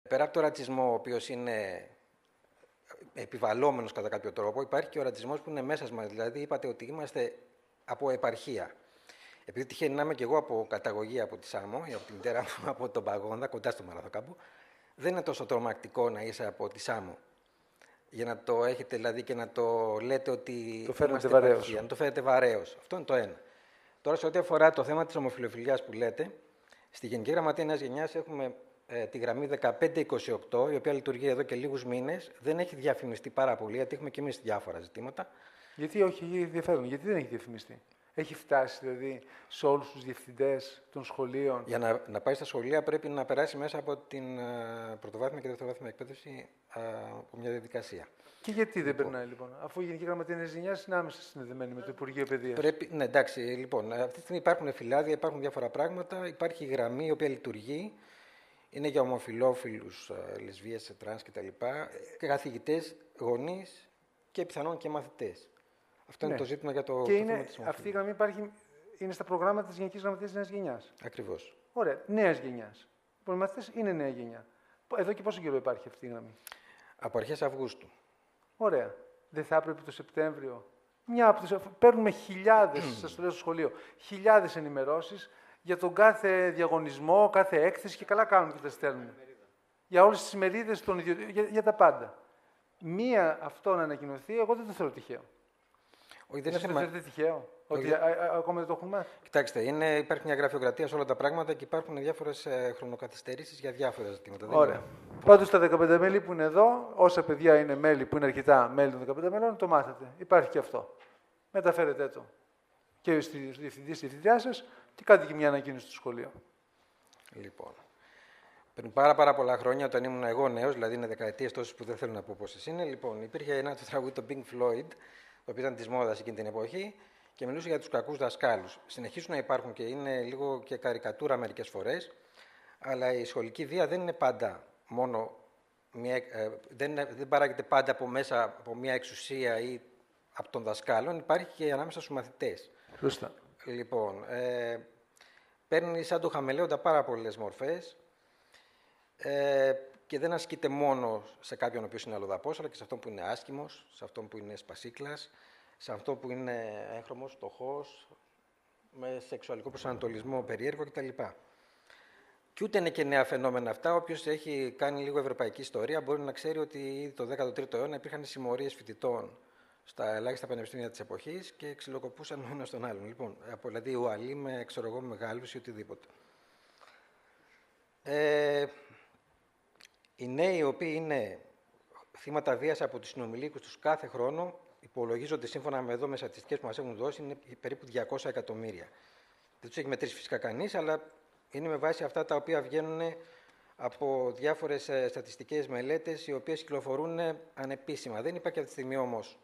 Πέρα από το ρατσισμό, ο οποίος είναι επιβαλλόμενος κατά κάποιο τρόπο, υπάρχει και ο ρατσισμός που είναι μέσα μας. Δηλαδή, είπατε ότι είμαστε από επαρχία. Επειδή τυχαίνει να είμαι και εγώ από καταγωγή από τη Σάμο ή από τη μητέρα μου από τον Παγόντα, κοντά στο Μαραθώ κάπου, δεν είναι τόσο τρομακτικό να είσαι από τη Σάμο. Για να το έχετε δηλαδή και να το λέτε ότι. Το φέρνετε βαρέως. Να το φέρετε βαρέως. Αυτό είναι το ένα. Τώρα, σε ό,τι αφορά το θέμα της ομοφυλοφιλιάς που λέτε, στη Γενική Γραμματεία Νέας Γενιάς έχουμε τη γραμμή 1528, η οποία λειτουργεί εδώ και λίγους μήνες. Δεν έχει διαφημιστεί πάρα πολύ, γιατί έχουμε και εμείς διάφορα ζητήματα. Γιατί όχι, έχει ενδιαφέρον, γιατί δεν έχει διαφημιστεί. Έχει φτάσει δηλαδή σε όλους τους διευθυντές των σχολείων. Για να πάει στα σχολεία πρέπει να περάσει μέσα από την πρωτοβάθμια και δευτεροβάθμια εκπαίδευση από μια διαδικασία. Και γιατί δεν περνάει λοιπόν, αφού η Γενική Γραμματεία Νέας Γενιάς είναι άμεσα συνδεδεμένη με το Υπουργείο Παιδείας. Ναι, εντάξει, λοιπόν, αυτή τη στιγμή υπάρχουν φυλάδια, υπάρχουν διάφορα πράγματα. Υπάρχει γραμμή η οποία λειτουργεί. Είναι για ομοφυλόφιλους, λεσβίες, τρανς κτλ. Καθηγητές, γονείς και πιθανόν και μαθητές. Αυτό είναι το ζήτημα για το θέμα της ομοφυλίας. Αυτή η γραμμή είναι στα προγράμματα της Γενικής Γραμματείας Νέας Γενιάς. Ακριβώς. Ωραία, νέας γενιάς. Λοιπόν, οι μαθητές είναι νέα γενιά. Εδώ και πόσο καιρό υπάρχει αυτή η γραμμή? Από αρχές Αυγούστου. Ωραία. Δεν θα έπρεπε το Σεπτέμβριο? Παίρνουμε χιλιάδες, σας το λέω στο σχολείο, χιλιάδες ενημερώσεις για τον κάθε διαγωνισμό, κάθε έκθεση και καλά κάνουν και τα στέλνουν. Για όλες τις ημερίδες των ιδιωτικών, για τα πάντα. Μία αυτό να ανακοινωθεί, εγώ δεν το θεωρώ τυχαίο. Όχι, δεν Εσείς είναι το θεωρείτε τυχαίο, ότι ακόμα δεν το έχουμε μάθει? Κοιτάξτε, υπάρχει μια γραφειοκρατία σε όλα τα πράγματα και υπάρχουν διάφορες χρονοκαθυστερήσεις για διάφορα ζητήματα. Ωραία. Πάντως τα 15 μέλη που είναι εδώ, όσα παιδιά είναι μέλη που είναι αρκετά μέλη των 15 μελών, το μάθατε. Υπάρχει και αυτό. Μεταφέρετε το και στη διευθυντή, στη διευθυντριά σας και κάντε και μια ανακοίνωση στο σχολείο. Λοιπόν, πριν πάρα πολλά χρόνια, όταν ήμουν εγώ νέος, δηλαδή είναι δεκαετίες τόσες που δεν θέλω να πω πόσες είναι, λοιπόν, υπήρχε ένα τραγούδι, το Pink Floyd, το οποίο ήταν της μόδας εκείνη την εποχή και μιλούσε για τους κακούς δασκάλους. Συνεχίζουν να υπάρχουν και είναι λίγο και καρικατούρα μερικές φορές, αλλά η σχολική βία δεν είναι πάντα μόνο δεν παράγεται πάντα από μέσα από μια εξουσία ή από των δασκάλων, υπάρχει και ανάμεσα στους μαθητές. Σωστά. Λοιπόν, παίρνει σαν το χαμελέοντα πάρα πολλές μορφές και δεν ασκείται μόνο σε κάποιον ο οποίος είναι αλλοδαπός, αλλά και σε αυτόν που είναι άσχημος, σε αυτόν που είναι σπασίκλας, σε αυτόν που είναι έγχρωμος, φτωχός, με σεξουαλικό προσανατολισμό περίεργο κτλ. Και ούτε είναι και νέα φαινόμενα αυτά. Όποιος έχει κάνει λίγο ευρωπαϊκή ιστορία μπορεί να ξέρει ότι ήδη το 13ο αιώνα υπήρχαν συμμορίες φοιτητών στα ελάχιστα πανεπιστήμια της εποχής και ξυλοκοπούσαν ο ένας τον άλλον. Λοιπόν, δηλαδή ουαλή με, με Γάλλους ή οτιδήποτε. Οι νέοι οι οποίοι είναι θύματα βίας από τους συνομιλίκους τους κάθε χρόνο υπολογίζονται σύμφωνα με εδώ με στατιστικές που μας έχουν δώσει είναι περίπου 200 εκατομμύρια. Δεν τους έχει μετρήσει φυσικά κανείς, αλλά είναι με βάση αυτά τα οποία βγαίνουν από διάφορες στατιστικές μελέτες οι οποίες κυκλοφορούν ανεπίσημα. Δεν υπάρχει αυτή τη στιγμή όμως.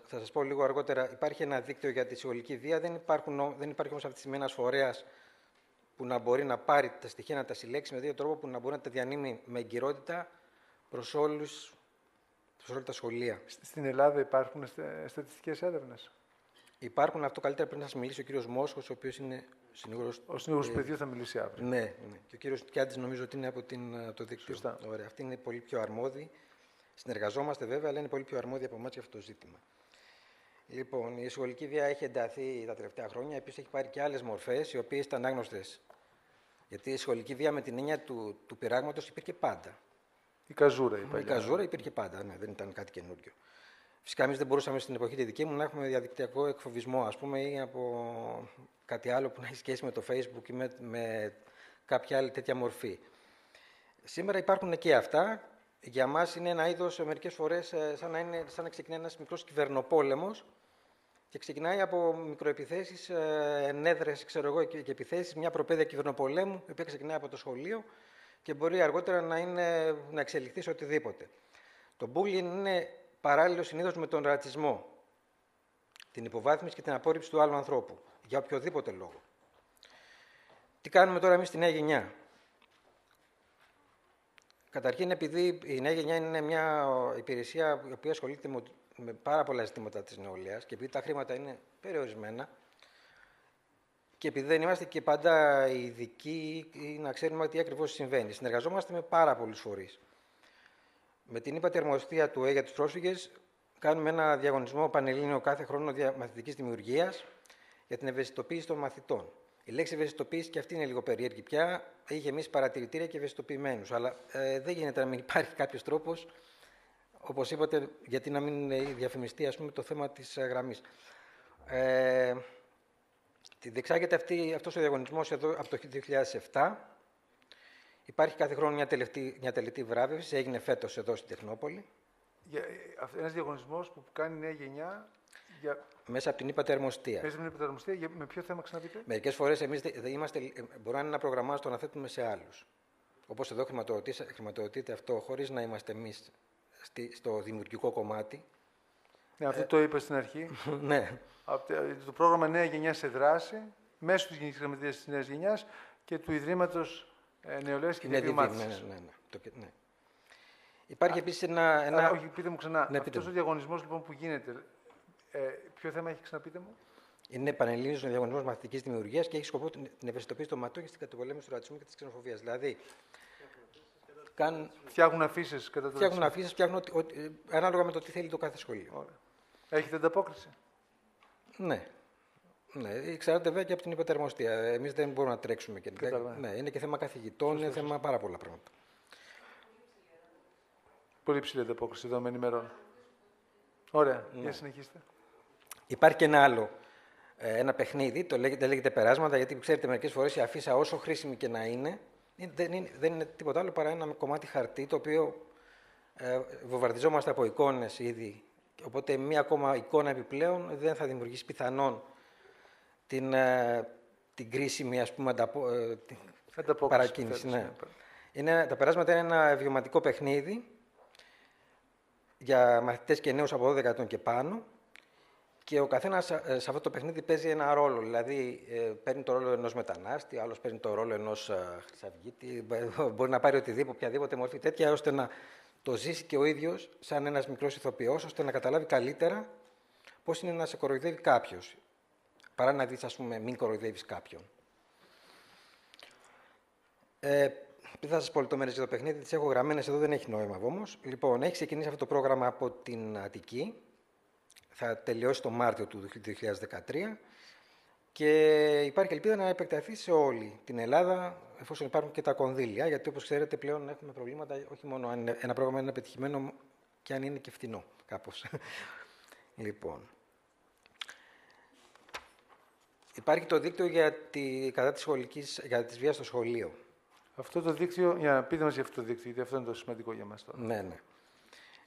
Θα σας πω λίγο αργότερα, υπάρχει ένα δίκτυο για τη σεξουαλική βία, δεν υπάρχει όμως αυτή τη στιγμή ένας φορέας που να μπορεί να πάρει τα στοιχεία, να τα συλλέξει με δύο τρόπο που να μπορεί να τα διανύμει με εγκυρότητα προς όλα τα σχολεία. Στην Ελλάδα υπάρχουν στατιστικές έρευνες? Υπάρχουν, αυτό καλύτερα πρέπει να σας μιλήσει ο κύριος Μόσχος, ο οποίος είναι συνήγορος. Ο συνήγορος του παιδιού θα μιλήσει αύριο. Ναι. Και ο κύριος Κιάντης νομίζω ότι είναι από το δίκτυο. Σωστά. Ωραία. Αυτοί είναι πολύ πιο αρμόδιοι. Συνεργαζόμαστε βέβαια, αλλά είναι πολύ πιο αρμόδιοι από εμάς για αυτό το ζήτημα. Λοιπόν, η σεξουαλική βία έχει ενταθεί τα τελευταία χρόνια. Επίσης έχει πάρει και άλλες μορφές, οι οποίες ήταν άγνωστες. Γιατί η σεξουαλική βία με την έννοια του πειράγματος υπήρχε πάντα. Η καζούρα, η καζούρα υπήρχε πάντα, ναι, δεν ήταν κάτι καινούριο. Φυσικά, εμείς δεν μπορούσαμε στην εποχή τη δική μου να έχουμε διαδικτυακό εκφοβισμό, ας πούμε, ή από κάτι άλλο που να έχει σχέση με το Facebook ή με κάποια άλλη τέτοια μορφή. Σήμερα υπάρχουν και αυτά. Για μας είναι ένα είδος, μερικές φορές, σαν να ξεκινάει ένας μικρός κυβερνοπόλεμος και ξεκινάει από μικροεπιθέσεις, ενέδρες, και επιθέσεις, μια προπαίδεια κυβερνοπολέμου, η οποία ξεκινάει από το σχολείο και μπορεί αργότερα να εξελιχθεί σε οτιδήποτε. Το bullying είναι παράλληλο συνήθως με τον ρατσισμό, την υποβάθμιση και την απόρριψη του άλλου ανθρώπου, για οποιοδήποτε λόγο. Τι κάνουμε τώρα εμείς στη νέα γενιά? Καταρχήν, επειδή η νέα γενιά είναι μια υπηρεσία η οποία ασχολείται με πάρα πολλά ζητήματα της νεολαίας και επειδή τα χρήματα είναι περιορισμένα και επειδή δεν είμαστε και πάντα ειδικοί να ξέρουμε τι ακριβώς συμβαίνει. Συνεργαζόμαστε με πάρα πολλούς φορείς. Με την ΥΠΑΤΗ Αρμοστία του ΟΕ για τους πρόσφυγες κάνουμε ένα διαγωνισμό πανελλήνιο κάθε χρόνο μαθητικής δημιουργίας για την ευαισθητοποίηση των μαθητών. Η λέξη ευαισθητοποίηση και αυτή είναι λίγο περίεργη πια. Έχει γεμίσει παρατηρητήρια και ευαισθητοποιημένους. Αλλά δεν γίνεται να μην υπάρχει κάποιος τρόπος, όπως είπατε, γιατί να μην διαφημιστεί ας πούμε, το θέμα της γραμμής. Διεξάγεται αυτός ο διαγωνισμός εδώ από το 2007. Υπάρχει κάθε χρόνο μια τελετή βράβευση. Έγινε φέτος εδώ στην Τεχνόπολη. Ένας διαγωνισμός που κάνει η νέα γενιά. Μέσα από την ΥΠΑΤΗ Αρμοστία. Μέσα από την ΥΠΑΤΗ Αρμοστία, με ποιο θέμα ξαναπείτε? Μερικές φορές εμείς μπορεί να είναι ένα προγραμμά στο να θέτουμε σε άλλους. Όπως εδώ χρηματοδοτείται αυτό, χωρίς να είμαστε εμείς στο δημιουργικό κομμάτι. Ναι, αυτό το είπα στην αρχή. Ναι. Το πρόγραμμα Νέα Γενιά σε δράση, μέσω της Γενικής Γραμματείας της Νέας Γενιάς και του Ιδρύματος Νεολαίας και Διαβημάτισης. Ναι. Υπάρχει επίσης ένα... Όχι, πείτε μου ξανά. Ναι, αυτός ο διαγωνισμός λοιπόν, που γίνεται, ποιο θέμα έχει, ξαναπείτε μου? Είναι πανελλήνιος διαγωνισμός μαθητικής δημιουργίας και έχει σκοπό την ευαισθητοποίηση των μαθητών και στην καταπολέμηση του ρατσισμού και της ξενοφοβίας. Δηλαδή, φτιάχνουν αφήσεις κατά το φτιάχνουν αφήσεις, φτιάχνουν ανάλογα με το τι θέλει το κάθε σχολείο. Ωραία. Έχετε ανταπόκριση? Ναι. Εξαρτάται βέβαια και από την ΥΠΑΤΗ Αρμοστία. Εμείς δεν μπορούμε να τρέξουμε. Ναι, είναι και θέμα καθηγητών, είναι θέμα πάρα πολλά πράγματα. Πολύ ψηλή ανταπόκριση, εδώ με ενημερώνω. Ωραία, για συνεχίστε. Υπάρχει και ένα άλλο, ένα παιχνίδι, δεν λέγεται περάσματα, γιατί ξέρετε μερικές φορές η αφίσα όσο χρήσιμη και να είναι, δεν είναι τίποτα άλλο παρά ένα κομμάτι χαρτί, το οποίο βομβαρδιζόμαστε από εικόνες ήδη. Οπότε μία ακόμα εικόνα επιπλέον δεν θα δημιουργήσει πιθανόν την κρίσιμη ας πούμε, παρακίνηση. Ναι. Τα περάσματα είναι ένα βιωματικό παιχνίδι για μαθητές και νέους από 12 ετών και πάνω και ο καθένας σε αυτό το παιχνίδι παίζει ένα ρόλο. Δηλαδή παίρνει το ρόλο ενός μετανάστη, άλλος παίρνει το ρόλο ενός χρυσαυγίτη, μπορεί να πάρει οποιαδήποτε μορφή τέτοια, ώστε να το ζήσει και ο ίδιος σαν ένας μικρός ηθοποιός, ώστε να καταλάβει καλύτερα πώς είναι να σε κοροϊδεύει κάποιος, παρά να δεις, ας πούμε, μην κοροϊδεύεις κάποιον. Δεν θα σας πω λεπτομέρειες για το παιχνίδι, τις έχω γραμμένες εδώ, δεν έχει νόημα όμως. Λοιπόν, έχει ξεκινήσει αυτό το πρόγραμμα από την Αττική, θα τελειώσει το Μάρτιο του 2013 και υπάρχει ελπίδα να επεκταθεί σε όλη την Ελλάδα, εφόσον υπάρχουν και τα κονδύλια, γιατί όπως ξέρετε πλέον έχουμε προβλήματα, όχι μόνο αν ένα πρόγραμμα είναι πετυχημένο και αν είναι και φτηνό κάπως. Λοιπόν, υπάρχει το δίκτυο κατά της βίας στο σχολείο. Αυτό το δίκτυο, για να πείτε μας για αυτό το δίκτυο, γιατί αυτό είναι το σημαντικό για μας τώρα. Ναι.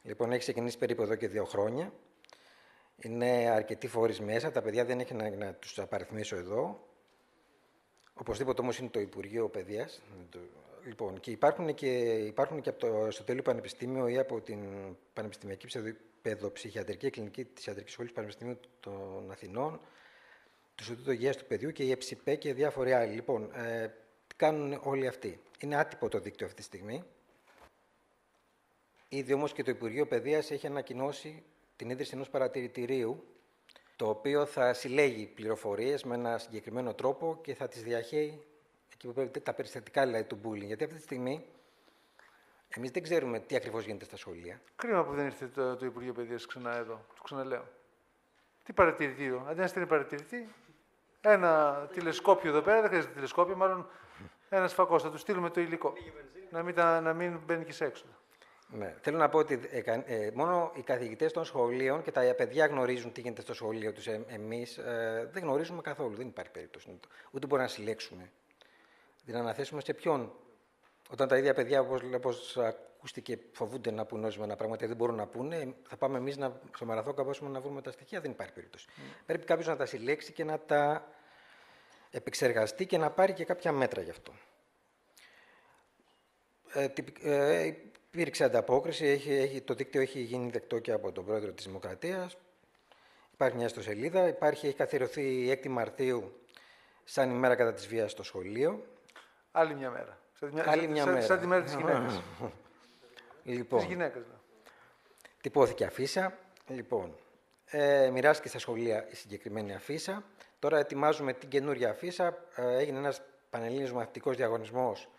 Λοιπόν, έχει ξεκινήσει περίπου εδώ και 2 χρόνια. Είναι αρκετοί φορείς μέσα, τα παιδιά δεν έχει να τους απαριθμίσω εδώ. Οπωσδήποτε όμως είναι το Υπουργείο Παιδείας. Λοιπόν, και υπάρχουν και από το Αριστοτέλειο Πανεπιστήμιο ή από την Πανεπιστημιακή Παιδοψυχιατρική Κλινική της Ιατρικής Σχολής του Πανεπιστημίου των Αθηνών, του Ινστιτούτου Υγείας του Παιδιού και η ΕΨΠΕ και διάφοροι άλλοι. Λοιπόν, τι κάνουν όλοι αυτοί? Είναι άτυπο το δίκτυο αυτή τη στιγμή. Ήδη όμως και το Υπουργείο Παιδείας έχει ανακοινώσει την ίδρυση ενός παρατηρητηρίου, το οποίο θα συλλέγει πληροφορίες με ένα συγκεκριμένο τρόπο και θα τις διαχέει εκεί που πρέπει, τα περιστατικά δηλαδή του bullying. Γιατί αυτή τη στιγμή εμείς δεν ξέρουμε τι ακριβώς γίνεται στα σχολεία. Κρίμα που δεν ήρθε το Υπουργείο Παιδείας ξανά εδώ. Το ξαναλέω. Τι παρατηρητήριο? Αντί να στείλει παρατηρητή, ένα τηλεσκόπιο εδώ πέρα, δεν χρειάζεται τηλεσκόπιο, μάλλον ένας φακός. Θα του στείλουμε το υλικό. Να μην μπαίνει και σε έξοδο. Ναι. Θέλω να πω ότι μόνο οι καθηγητές των σχολείων και τα παιδιά γνωρίζουν τι γίνεται στο σχολείο τους. Εμείς δεν γνωρίζουμε καθόλου. Δεν υπάρχει περίπτωση. Ούτε μπορούμε να συλλέξουμε. Να αναθέσουμε σε ποιον. Όταν τα ίδια παιδιά, όπως ακούστηκε, φοβούνται να πούν ορισμένα πράγματα, δεν μπορούν να πούνε, θα πάμε εμείς στο μαραθώκα να βρούμε τα στοιχεία. Δεν υπάρχει περίπτωση. Πρέπει κάποιος να τα συλλέξει και να τα επεξεργαστεί και να πάρει και κάποια μέτρα γι' αυτό. Υπήρξε ανταπόκριση, το δίκτυο έχει γίνει δεκτό και από τον πρόεδρο της Δημοκρατίας. Υπάρχει μια ιστοσελίδα, έχει καθιερωθεί η 6η Μαρτίου σαν ημέρα κατά της βίας στο σχολείο. Άλλη μια μέρα. Σαν τη μέρα της γυναίκας. Λοιπόν, της γυναίκας. τυπώθηκε αφίσα. Λοιπόν, μοιράστηκε στα σχολεία η συγκεκριμένη αφίσα. Τώρα ετοιμάζουμε την καινούργια αφίσα. Έγινε ένας πανελλήνιος μαθητικός διαγωνισμός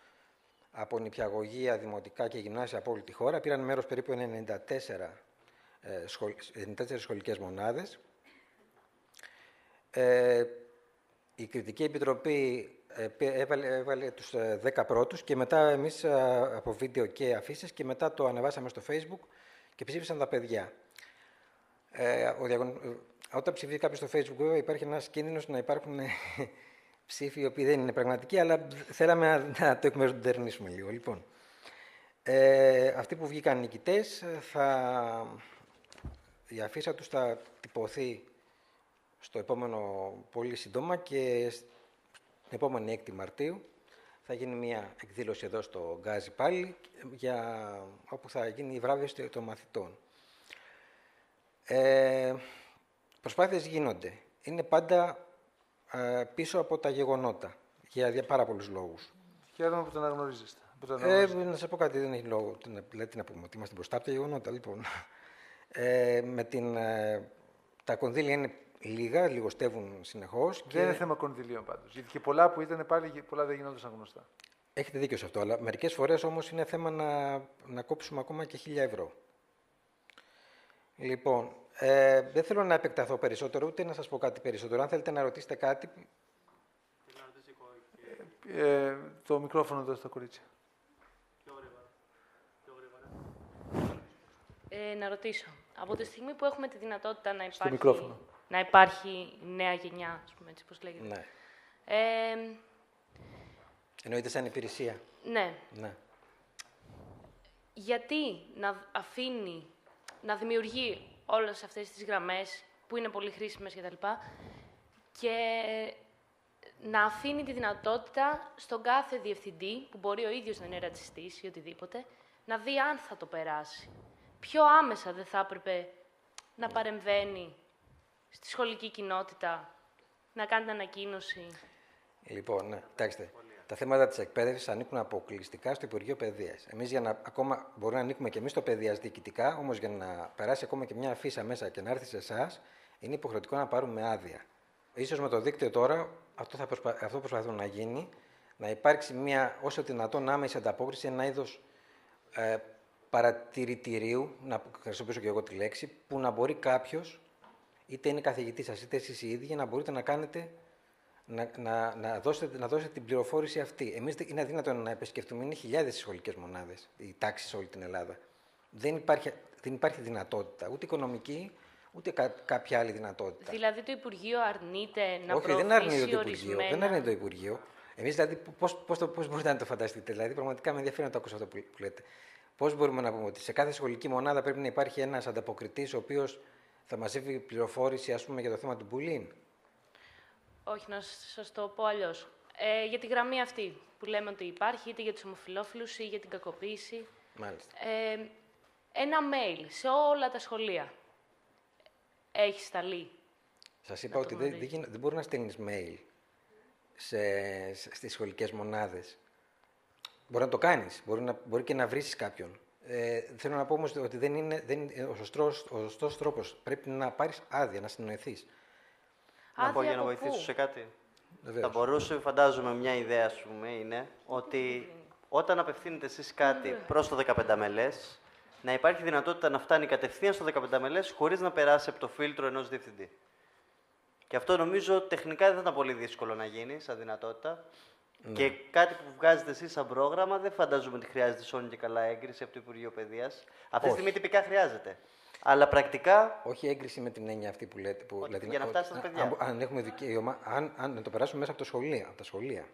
από νηπιαγωγεία, δημοτικά και γυμνάσια από όλη τη χώρα. Πήραν μέρος περίπου 94 σχολικές μονάδες. Η Κριτική Επιτροπή έβαλε τους 10 πρώτους και μετά εμείς από βίντεο και αφήσεις και μετά το ανεβάσαμε στο Facebook και ψήφισαν τα παιδιά. Όταν ψηφίζει κάποιος στο Facebook, βέβαια, υπάρχει ένας κίνδυνος να υπάρχουν ψήφοι οι οποίοι δεν είναι πραγματικοί, αλλά θέλαμε να το εκμεροντερνήσουμε λίγο. Λοιπόν, αυτοί που βγήκαν νικητές, η αφίσα τους θα τυπωθεί στο επόμενο πολύ σύντομα και την επόμενη 6η Μαρτίου θα γίνει μια εκδήλωση εδώ στο Γκάζι πάλι, όπου θα γίνει η βράβευση των μαθητών. Προσπάθειες γίνονται. Είναι πάντα πίσω από τα γεγονότα, για πάρα πολλούς λόγους. Χαίρομαι που τον αναγνωρίζεστε. Να σας πω κάτι, δεν έχει λόγο. Δηλαδή, τι να πούμε, ότι είμαστε μπροστά από τα γεγονότα. Λοιπόν. Τα κονδύλια είναι λίγα, λιγοστεύουν συνεχώς. Δεν είναι θέμα κονδυλίων πάντως. Γιατί και πολλά που ήταν πάλι, πολλά δεν γινόντουσαν γνωστά. Έχετε δίκιο σε αυτό, αλλά μερικές φορές όμως είναι θέμα να κόψουμε ακόμα και 1.000 ευρώ. Λοιπόν, δεν θέλω να επεκταθώ περισσότερο, ούτε να σας πω κάτι περισσότερο. Αν θέλετε να ρωτήσετε κάτι... Το μικρόφωνο εδώ στα κορίτσια. Να ρωτήσω. Από τη στιγμή που έχουμε τη δυνατότητα να υπάρχει νέα γενιά, ας πούμε, έτσι πώς λέγεται. Ναι. Εννοείται σαν υπηρεσία. Ναι. Ναι. Γιατί να αφήνει, να δημιουργεί όλες αυτές τις γραμμές, που είναι πολύ χρήσιμες κτλ. Και να αφήνει τη δυνατότητα στον κάθε διευθυντή, που μπορεί ο ίδιος να είναι ρατσιστής ή οτιδήποτε, να δει αν θα το περάσει. Πιο άμεσα δεν θα έπρεπε να παρεμβαίνει στη σχολική κοινότητα, να κάνει την ανακοίνωση. Λοιπόν, ναι, κοιτάξτε. Τα θέματα της εκπαίδευσης ανήκουν αποκλειστικά στο Υπουργείο Παιδείας. Εμείς ακόμα μπορούμε να ανήκουμε και εμείς στο Παιδείας διοικητικά, όμως για να περάσει ακόμα και μια αφίσα μέσα και να έρθει σε εσάς, είναι υποχρεωτικό να πάρουμε άδεια. Ίσως με το δίκτυο τώρα αυτό προσπαθούμε να γίνει, να υπάρξει μια όσο δυνατόν άμεση ανταπόκριση, ένα είδος παρατηρητηρίου, να χρησιμοποιήσω και εγώ τη λέξη, που να μπορεί κάποιος, είτε είναι καθηγητής σας, είτε εσείς οι ίδιοι, να μπορείτε να κάνετε, να δώσετε την πληροφόρηση αυτή. Εμείς είναι αδύνατο να επισκεφτούμε, είναι χιλιάδες σχολικές μονάδες, οι τάξεις σε όλη την Ελλάδα. Δεν υπάρχει δυνατότητα, ούτε οικονομική, ούτε κάποια άλλη δυνατότητα. Δηλαδή το Υπουργείο αρνείται να Όχι, προωθήσει ορισμένα... δεν αρνείται το Υπουργείο. Εμείς δηλαδή, πώς μπορείτε να το φανταστείτε, δηλαδή πραγματικά με ενδιαφέρει να το ακούσω αυτό που λέτε. Πώς μπορούμε να πούμε ότι σε κάθε σχολική μονάδα πρέπει να υπάρχει ένας ανταποκριτής ο οποίος θα μαζεύει πληροφόρηση, ας πούμε, για το θέμα του bullying? Όχι, να σας το πω αλλιώς. Για τη γραμμή αυτή που λέμε ότι υπάρχει, είτε για τους ομοφυλόφιλους ή για την κακοποίηση. Μάλιστα. Ένα mail σε όλα τα σχολεία έχει σταλεί. Σας είπα ότι δεν μπορεί να στέλνεις mail στις σχολικές μονάδες. Μπορεί να το κάνεις, μπορεί και να βρήσεις κάποιον. Θέλω να πω όμως ότι δεν είναι ο σωστός τρόπος. Πρέπει να πάρεις άδεια, να συνοηθείς. Να πω για να βοηθήσω σε κάτι. Βεβαίως. Θα μπορούσε, φαντάζομαι, μια ιδέα, ας πούμε, είναι ότι όταν απευθύνετε εσείς κάτι προς το 15 μελές, να υπάρχει δυνατότητα να φτάνει κατευθείαν στο 15 μελές χωρίς να περάσει από το φίλτρο ενός διευθυντή. Και αυτό νομίζω τεχνικά δεν θα ήταν πολύ δύσκολο να γίνει σαν δυνατότητα. Ναι. Και κάτι που βγάζετε εσείς σαν πρόγραμμα δεν φαντάζομαι ότι χρειάζεται σώνη και καλά έγκριση από το Υπουργείο Παιδείας. Αυτή τη στιγμή τυπικά χρειάζεται. Αλλά πρακτικά. Όχι έγκριση με την έννοια αυτή που λέτε. Δηλαδή, για να φτάσει στα παιδιά. Αν έχουμε δικαίωμα, αν το περάσουμε μέσα από τα σχολεία.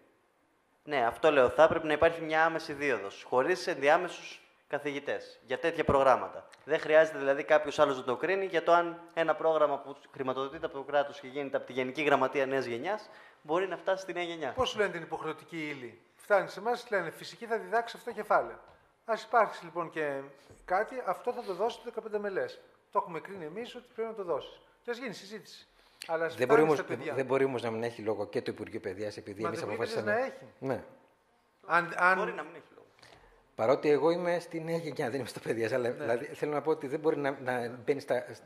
Ναι, αυτό λέω. Θα έπρεπε να υπάρχει μια άμεση δίωδος, χωρίς ενδιάμεσους καθηγητές για τέτοια προγράμματα. Δεν χρειάζεται δηλαδή κάποιος άλλος να το κρίνει για το αν ένα πρόγραμμα που χρηματοδοτείται από το κράτος και γίνεται από τη Γενική Γραμματεία Νέας Γενιάς μπορεί να φτάσει στη νέα γενιά. Πώς λένε την υποχρεωτική ύλη? Φτάνει σε εμάς, λένε φυσική θα διδάξει αυτό κεφάλαιο. Ας υπάρξει λοιπόν και κάτι, αυτό θα το δώσει το 15 μελές. Το έχουμε κρίνει εμείς ότι πρέπει να το δώσει. Και ας γίνει συζήτηση. Αλλά δεν μπορεί όμως να μην έχει λόγο και το Υπουργείο Παιδείας, επειδή εμείς αποφασίσαμε. Να έχει. Ναι. Μπορεί να μην έχει λόγο. Παρότι εγώ είμαι στη νέα γενιά, δεν είμαι στο Παιδείας, αλλά δηλαδή, θέλω να πω ότι δεν μπορεί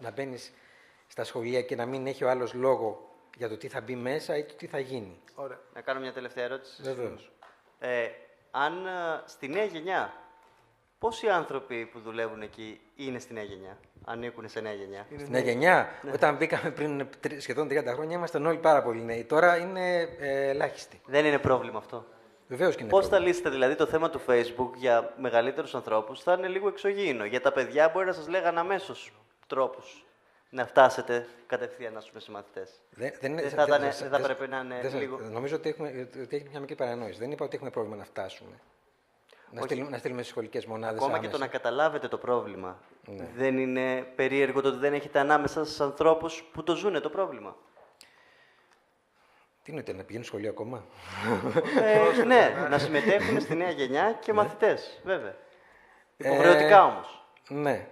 να μπαίνεις στα σχολεία και να μην έχει ο άλλος λόγο για το τι θα μπει μέσα ή το τι θα γίνει. Ωραία. Να κάνω μια τελευταία ερώτηση. Βεβαίως. Αν στη νέα γενιά, πόσοι άνθρωποι που δουλεύουν εκεί είναι στη νέα γενιά, ανήκουν σε νέα γενιά? Στη νέα γενιά, όταν μπήκαμε πριν σχεδόν 30 χρόνια, ήμασταν όλοι πάρα πολύ νέοι. Τώρα είναι ελάχιστοι. Δεν είναι πρόβλημα αυτό? Βεβαίως και είναι Πώς θα πρόβλημα. λύσετε δηλαδή το θέμα του Facebook για μεγαλύτερους ανθρώπους? Θα είναι λίγο εξωγήινο. Για τα παιδιά μπορεί να σας λέγανε αμέσως τρόπους να φτάσετε κατευθείαν, ας πούμε, σε μαθητές. Δεν θα πρέπει να είναι λίγο... Νομίζω ότι έχει μια μικρή παρανόηση. Δεν είπα ότι έχουμε πρόβλημα να φτάσουμε. Να στείλουμε στις σχολικές μονάδες Ακόμα άμεσα. και το να καταλάβετε το πρόβλημα. Ναι. Δεν είναι περίεργο το ότι δεν έχετε ανάμεσα στους ανθρώπους που το ζουνε το πρόβλημα? Τι εννοείται, να πηγαίνουν σχολείο ακόμα? Ναι, να συμμετέχουν στη νέα γενιά και μαθητές, βέβαια. Υποχρεωτικά όμως. Ναι.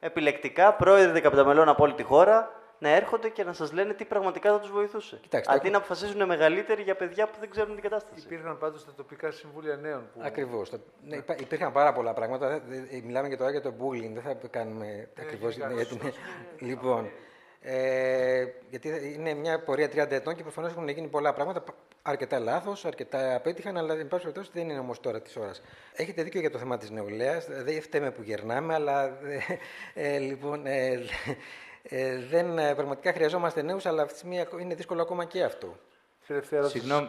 Επιλεκτικά, πρόεδροι 15 μελών από όλη τη χώρα να έρχονται και να σας λένε τι πραγματικά θα τους βοηθούσε. Κοιτάξτε, αντί να αποφασίζουν μεγαλύτεροι για παιδιά που δεν ξέρουν την κατάσταση. Υπήρχαν πάντως τα τοπικά συμβούλια νέων. Που... Ακριβώς. Ναι, υπήρχαν πάρα πολλά πράγματα. Μιλάμε και τώρα για το bullying. Δεν θα κάνουμε ακριβώς. Λοιπόν, γιατί είναι μια πορεία 30 ετών και προφανώς έχουν γίνει πολλά πράγματα. Αρκετά λάθος, αρκετά απέτυχαν, αλλά εν πάση περιπτώσει δεν είναι όμως τώρα της ώρας. Έχετε δίκιο για το θέμα της νεολαίας. Δεν φταίμε που γερνάμε, αλλά λοιπόν, πραγματικά χρειαζόμαστε νέους, αλλά αυτή τη στιγμή είναι δύσκολο ακόμα και αυτό. Συγγνώμη,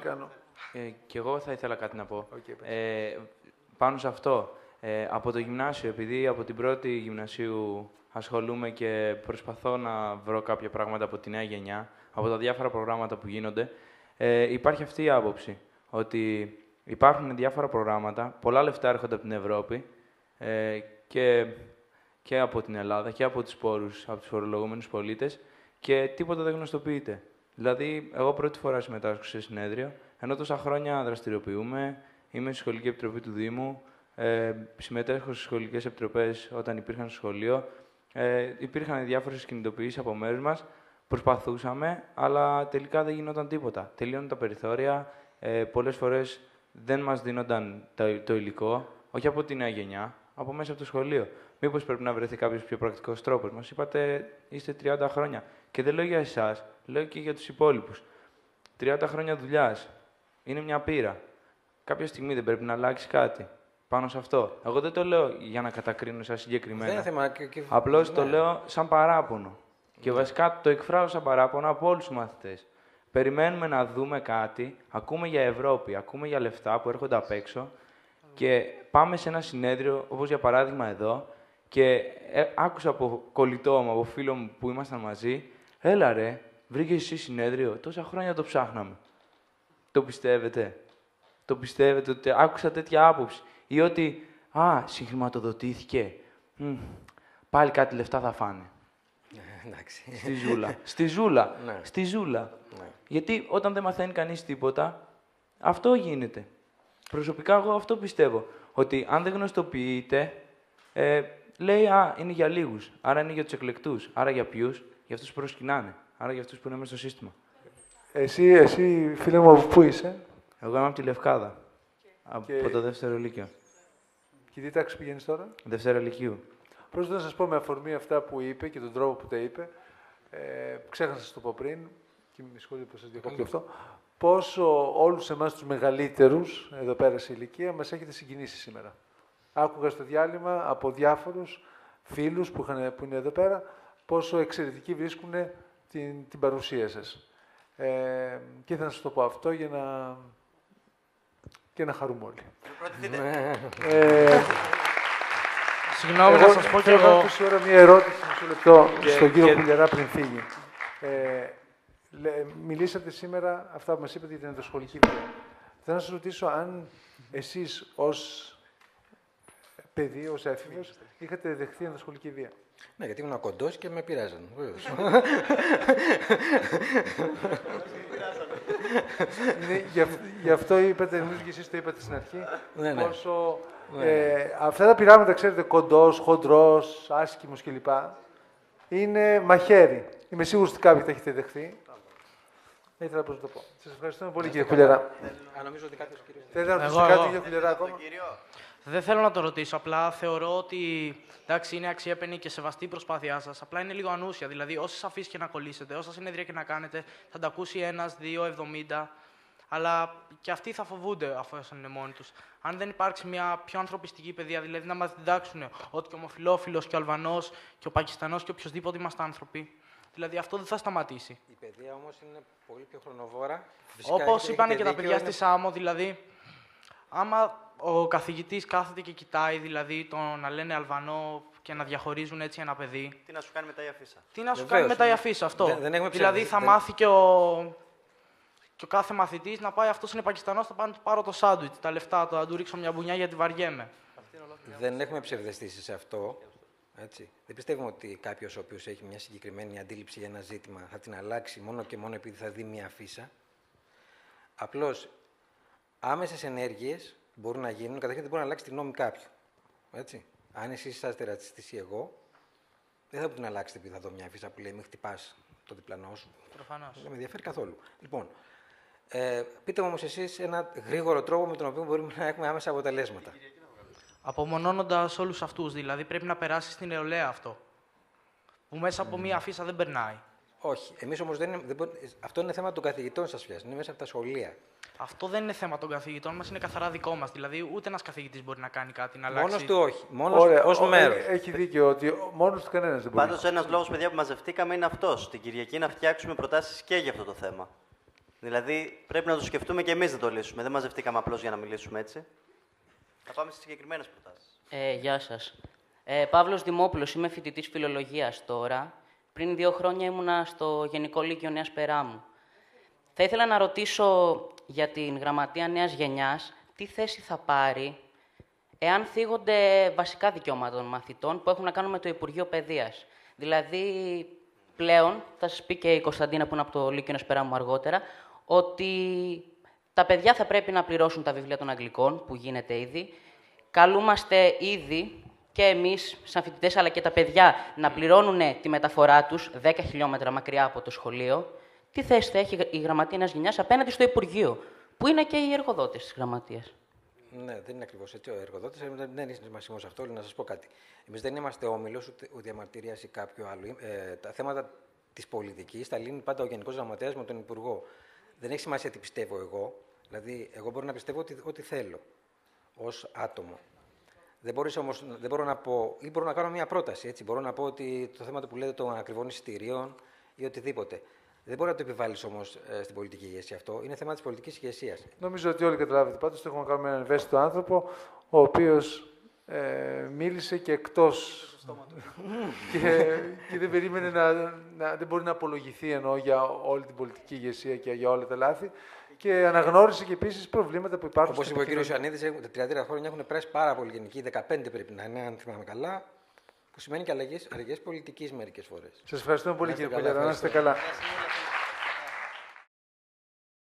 κι εγώ θα ήθελα κάτι να πω. Πάνω σε αυτό, από το γυμνάσιο, επειδή από την πρώτη γυμνασίου ασχολούμαι και προσπαθώ να βρω κάποια πράγματα από τη νέα γενιά, από τα διάφορα προγράμματα που γίνονται, υπάρχει αυτή η άποψη, ότι υπάρχουν διάφορα προγράμματα, πολλά λεφτά έρχονται από την Ευρώπη και από την Ελλάδα και από τους πόρους, από τους φορολογούμενους πολίτες και τίποτα δεν γνωστοποιείται. Δηλαδή, εγώ πρώτη φορά συμμετάσχω σε συνέδριο, ενώ τόσα χρόνια δραστηριοποιούμε, είμαι στη Σχολική Επιτροπή του Δήμου, συμμετέχω στις σχολικές επιτροπές όταν υπήρχαν στο σχολείο, υπήρχαν διάφορες κινητοποιήσεις από μέρους μας, προσπαθούσαμε, αλλά τελικά δεν γινόταν τίποτα. Τελείωναν τα περιθώρια, πολλές φορές δεν μας δίνονταν το υλικό, όχι από τη νέα γενιά, από μέσα από το σχολείο. Μήπως πρέπει να βρεθεί κάποιος πιο πρακτικός τρόπος? Μας είπατε, είστε 30 χρόνια. Και δεν λέω για εσάς, λέω και για τους υπόλοιπους. 30 χρόνια δουλειάς. Είναι μια πείρα. Κάποια στιγμή δεν πρέπει να αλλάξει κάτι πάνω σε αυτό? Εγώ δεν το λέω για να κατακρίνω εσάς συγκεκριμένα. Απλώς το λέω σαν παράπονο. Και βασικά το εκφράζω σαν παράπονο από όλους τους μαθητές. Περιμένουμε να δούμε κάτι, ακούμε για Ευρώπη, ακούμε για λεφτά που έρχονται απ' έξω και πάμε σε ένα συνέδριο, όπως για παράδειγμα εδώ, και άκουσα από κολλητό μου, από φίλο μου που ήμασταν μαζί, έλα ρε, βρήκες εσύ συνέδριο, τόσα χρόνια το ψάχναμε. Το πιστεύετε? Το πιστεύετε ότι άκουσα τέτοια άποψη? Ή ότι, συγχρηματοδοτήθηκε, πάλι κάτι λεφτά θα φάνε. Στη ζούλα. Στη ζούλα. Ναι. Στη ζούλα. Ναι. Γιατί όταν δεν μαθαίνει κανείς τίποτα, αυτό γίνεται. Προσωπικά εγώ αυτό πιστεύω. Ότι αν δεν γνωστοποιείται, λέει είναι για λίγους. Άρα είναι για τους εκλεκτούς. Άρα για ποιους? Για αυτούς που προσκυνάνε. Άρα για αυτούς που είναι μέσα στο σύστημα. Εσύ φίλε μου, από πού είσαι? Εγώ είμαι από τη Λευκάδα. Από το δεύτερο λύκειο. Και τι τάξη πηγαίνεις τώρα? Δεύτερο λυκείου. Πρώτα να σας πω με αφορμή αυτά που είπε και τον τρόπο που τα είπε, ξέχασα να σας το πω πριν, και με συγχωρείτε που σας διακόπτω αυτό, πόσο όλους εμάς τους μεγαλύτερους, εδώ πέρα σε ηλικία, μας έχετε συγκινήσει σήμερα. Άκουγα στο διάλειμμα από διάφορους φίλους που είναι εδώ πέρα, πόσο εξαιρετικοί βρίσκουν την παρουσία σας. Και ήθελα να σας το πω αυτό για να χαρούμε όλοι. Συγγνώμη, να σας πω κι εγώ. Θέλω τόση ώρα μία ερώτηση, μισό λεπτό, στον κύριο Πουλιαρά πριν φύγει. Μιλήσατε σήμερα, αυτά που μας είπατε για την ενδοσχολική βία. Θέλω να σας ρωτήσω αν εσείς ως παιδί, ως έφηβος, είχατε δεχθεί ενδοσχολική βία. Ναι, γιατί ήμουν κοντός και με πειράζαν. Γι' αυτό είπατε, νομίζω και εσείς το είπατε στην αρχή, Ναι. πόσο αυτά τα πειράματα, ξέρετε, κοντός, χοντρός, άσκημος κλπ. Είναι μαχαίρι. Είμαι σίγουρος ότι κάποιοι τα έχετε δεχθεί. Ήθελα να το πω. Σας ευχαριστούμε πολύ, κύριε Κουλιαρά. Νομίζω ότι κάποιος κύριος... Θέλετε να ρωτήσετε κάτι, κύριε Κουλιαρά, ακόμα? Δεν θέλω να το ρωτήσω. Απλά θεωρώ ότι εντάξει, είναι αξιέπαινη και σεβαστή η προσπάθειά σας. Απλά είναι λίγο ανούσια. Δηλαδή, όσες αφήσεις και να κολλήσετε, όσα συνεδρία και να κάνετε, θα τα ακούσει 1, 2, 70. Αλλά και αυτοί θα φοβούνται αφού είναι μόνοι τους. Αν δεν υπάρξει μια πιο ανθρωπιστική παιδεία, δηλαδή να μας διδάξουν ότι και ο ομοφυλόφιλος και ο Αλβανός και ο Πακιστανός και οποιοδήποτε είμαστε άνθρωποι. Δηλαδή αυτό δεν θα σταματήσει. Η παιδεία όμως είναι πολύ πιο χρονοβόρα. Όπως είπαν και τα παιδιά στη ΣΑΜΟ, δηλαδή, άμα ο καθηγητής κάθεται και κοιτάει, δηλαδή, να λένε Αλβανό και να διαχωρίζουν έτσι ένα παιδί. Τι να σου κάνει μετά η αφίσα. Τι να σου κάνει μετά η αφίσα, αυτό. Δεν δηλαδή θα μάθει και ο κάθε μαθητής να πάει, αυτός είναι Πακιστανός, θα πάω να του πάρω το σάντουιτς, τα λεφτά του, να του ρίξω μια μπουνιά γιατί βαριέμαι. Δεν έχουμε ψευδεστήσεις σε αυτό. Έτσι. Δεν πιστεύουμε ότι κάποιος ο οποίος έχει μια συγκεκριμένη αντίληψη για ένα ζήτημα θα την αλλάξει μόνο και μόνο επειδή θα δει μια αφίσα. Απλώς άμεσες ενέργειες μπορούν να γίνουν, καταρχήν δεν μπορεί να αλλάξει τη γνώμη κάποιου. Έτσι. Αν εσείς είσαστε ρατσιστής ή εγώ, δεν θα την αλλάξετε επειδή θα δω μια αφίσα που λέει «Μη χτυπάς το διπλανό σου». Προφανώς. Δεν με ενδιαφέρει καθόλου. Λοιπόν, πείτε μου όμως εσείς ένα γρήγορο τρόπο με τον οποίο μπορούμε να έχουμε άμεσα αποτελέσματα. Απομονώνοντας όλους αυτούς, δηλαδή πρέπει να περάσει στην νεολαία αυτό. Που μέσα από μία αφίσα δεν περνάει. Όχι. Εμείς όμως αυτό είναι θέμα των καθηγητών σας πια. Είναι μέσα από τα σχολεία. Αυτό δεν είναι θέμα των καθηγητών μας, είναι καθαρά δικό μας. Δηλαδή, ούτε ένας καθηγητής μπορεί να κάνει κάτι, να αλλάξει. Μόνος του όχι. Μόνος ως μέρος. Έχει δίκιο ότι μόνος του κανένας δεν μπορεί. Πάντως, ένας λόγος, παιδιά, που μαζευτήκαμε είναι αυτός. Την Κυριακή να φτιάξουμε προτάσεις και για αυτό το θέμα. Δηλαδή, πρέπει να το σκεφτούμε και εμείς να το λύσουμε. Δεν μαζευτήκαμε απλώς για να μιλήσουμε έτσι. Θα πάμε στις συγκεκριμένες προτάσεις. Γεια σας. Παύλος Δημόπουλος, είμαι φοιτητής φιλολογίας τώρα. Πριν 2 χρόνια ήμουνα στο Γενικό Λύκειο Νέας Περάμου. Θα ήθελα να ρωτήσω για την Γραμματεία Νέας Γενιάς τι θέση θα πάρει εάν θίγονται βασικά δικαιώματα των μαθητών που έχουν να κάνουν με το Υπουργείο Παιδείας. Δηλαδή, πλέον, θα σας πει και η Κωνσταντίνα που είναι από το Λύκειο Νέας Περάμου αργότερα, ότι τα παιδιά θα πρέπει να πληρώσουν τα βιβλία των Αγγλικών, που γίνεται ήδη. Καλούμαστε ήδη και εμείς, σαν φοιτητές, αλλά και τα παιδιά, να πληρώνουν τη μεταφορά τους 10 χιλιόμετρα μακριά από το σχολείο. Τι θέση θα έχει η Γραμματεία Νέας Γενιάς απέναντι στο Υπουργείο, που είναι και οι εργοδότες της Γραμματείας. Ναι, δεν είναι ακριβώς έτσι. Ο εργοδότης δεν είναι σημαντικό αυτό. Να σας πω κάτι. Εμείς δεν είμαστε όμιλος ούτε διαμαρτυρίας ή κάποιο άλλο. Τα θέματα της πολιτικής τα λύνει πάντα ο Γενικός Γραμματέας με τον Υπουργό. Δεν έχει σημασία τι πιστεύω εγώ. Δηλαδή, εγώ μπορώ να πιστεύω ό,τι θέλω ως άτομο. Δεν μπορώ να πω, ή μπορώ να κάνω μια πρόταση. Έτσι. Μπορώ να πω ότι το θέμα που λέτε των ακριβών εισιτηρίων ή οτιδήποτε. Δεν μπορεί να το επιβάλλεις όμως στην πολιτική ηγεσία αυτό. Είναι θέμα της πολιτικής ηγεσίας. Νομίζω ότι όλοι καταλάβετε πάντως ότι έχουμε να κάνουμε έναν ευαίσθητο άνθρωπο, ο οποίος μίλησε και εκτός και δεν περίμενε δεν μπορεί να απολογηθεί εννοώ για όλη την πολιτική ηγεσία και για όλα τα λάθη. Και αναγνώρισε και επίσης προβλήματα που υπάρχουν. Όπως είπε ο κ. Ιωαννίδης, τα 33 χρόνια έχουν περάσει πάρα πολύ γενικοί, 15 πρέπει να είναι, αν θυμάμαι καλά, που σημαίνει και αλλαγές πολιτικής μερικές φορές. Σας ευχαριστούμε πολύ, κύριε Κουλιαρά. Να είστε καλά.